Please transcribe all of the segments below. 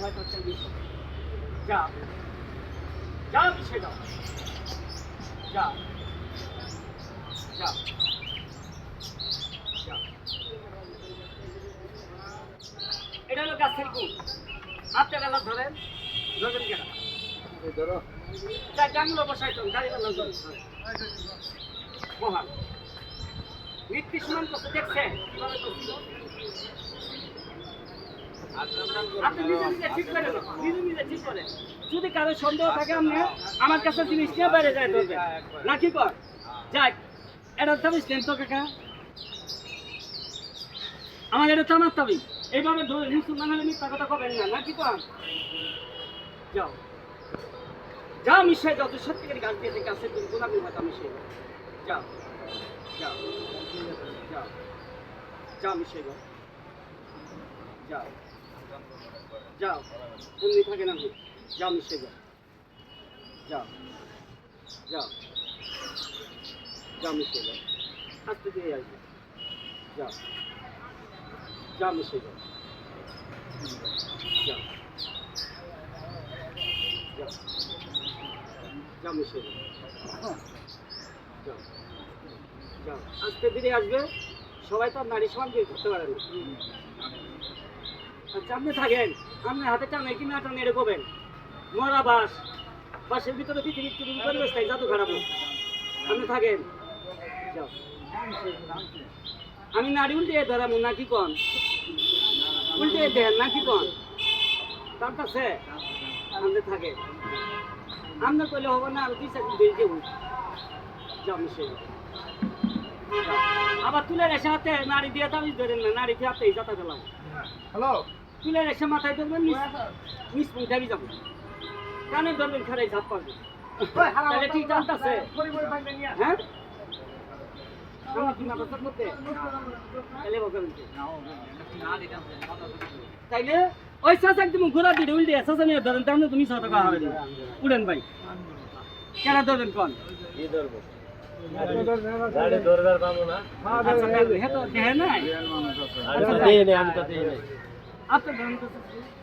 হয়তো যা যা পিছিয়ে যাও, যা যা যা। এটা হলো গাছের গুণ। হাতটা গেলা ধরেন, ধরবেন কেনা ধরো ডাঙ্গুলো বসাইতো গাড়ি গেলা ধরেন মহান নীতি সমান করতে দেখছেন কিভাবে করছিল। আপনি নিজে নিজে ঠিক করেন, নিজে নিজে ঠিক করেন। যদি কারো সন্দেহ থাকে আপনি আমার কাছে জিনিস নিয়ে বাইরে যায় ধরবেন না, কি কর যাক এটা থামিস কেন তো কাকা, আমার এটা থামার থামি এইভাবে ধরে মুসলমান হলে মিথ্যা কথা কবেন না, না কি কর যাও যাও মিশাই যাও, তুই সত্যিকারী গাছ দিয়ে গাছের তুমি গোলামি হয় মিশাই যাও যাও যাও যাও মিশাই যাও যাও যাও এমনি থাকে না যাও মিশে যাও যাও যাও যাও মিশে যাও আস্তে দিয়ে আসবে যাও যাও মিশে যাও যাও যাও যাও মিশে যাও যাও যাও আস্তে ধীরে আসবে। সবাই তো আর নারী সমান দিয়ে করতে পারে না। আচ্ছা আপনি থাকেন, আপনি হাতে টানে কি না টানে এরকমেন মরা বাস, বাসের ভিতরে পৃথিবীর পরিবেশ তাই জাদু খারাপ। আপনি থাকেন যাও, আমি নারী উল্টে ধরাবো না কি কন, উল্টে দেন না কি কন তার কাছে আপনি থাকেন। আপনি করলে হবে না, আমি 2 সেকেন্ড দিয়ে দেবো যাও মিশে আবার তুলে রেখে হাতে নারী দিয়ে তাবিজ ধরেন না, নারী দিয়ে হাতে যাতা গেলাম হ্যালো তুলে রেখে মাথায় ধরবেন মিস মুঠাবি যাবো কানে ধরবেন খারাই ঝাপ পারবে তাহলে ঠিক জানতেছে হ্যাঁ কি মাথা করতে তাহলে বলবেন তাইলে ওই চাচাক তুমি ঘোরা দিলে উল্টে চাচা নিয়ে ধরেন তাহলে তুমি 100 টাকা হবে উড়েন ভাই কেন ধরবেন কোন কি ধরবো গাড়ি ধরবার পাবো না। আচ্ছা হে তো দেহে নাই আচ্ছা দেই নে আমি তো দেই নে আপনি ধরেন তো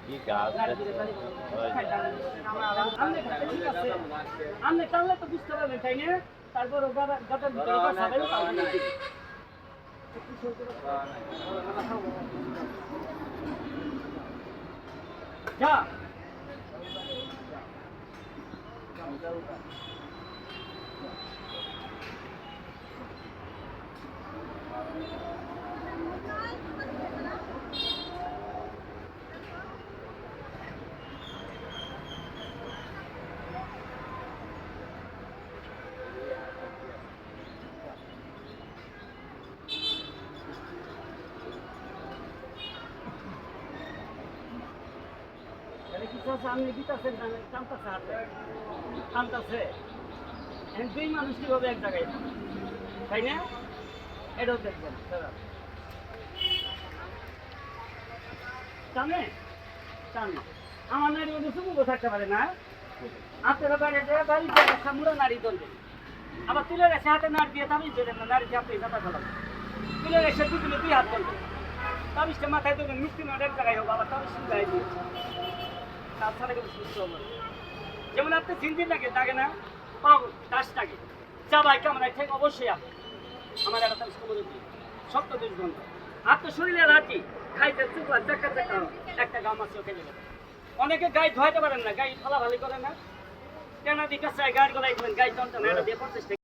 কি কাজ আপনি তাহলে তো বুঝতে পারবেন তাই না, তারপর গাটার ভিতরে সাবেন যা সামনে দিতেছেন টানতেছে হাতে টানতেছে দুই মানুষ কিভাবে এক জায়গায় তাই না, এটাও দেখবেন টানে টানে আমার নারী ওদের সুমুখও থাকতে পারে না। আপনারা বাড়িতে বাড়িতে সামুরা নারী ধরবেন, আবার তুলে রেখে হাতে নাড় দিয়ে তাবিজ ধরেন না, নারী দিয়ে আপনি কথা ফেলাবেন তুলে রেখে দুদিনে 2 হাত ধরবেন তাবিজটা মাথায় ধরবেন মিষ্টি নয় এক জায়গায় হোক আবার তাবিজ গায়ে দিয়ে যেমন আপনি ঝিনঝিন লাগে দাগে না পাও দাস লাগে চাবাই কামড়ায় ঠিক অবশ্যই আপনি আমার একটা শক্ত 2 ঘন্টা আপনার শরীরে রাখি খাইতে চুপা চাকা চাকা একটা গাম আছে ওকে যাবে। অনেকে গায়ে ধোয়াইতে পারেন না, গায়ে ফালা ভালি করে না কেন দিকে চাই গাড়ি গলাই গায়ে যন্ত্রণা এটা দিয়ে 50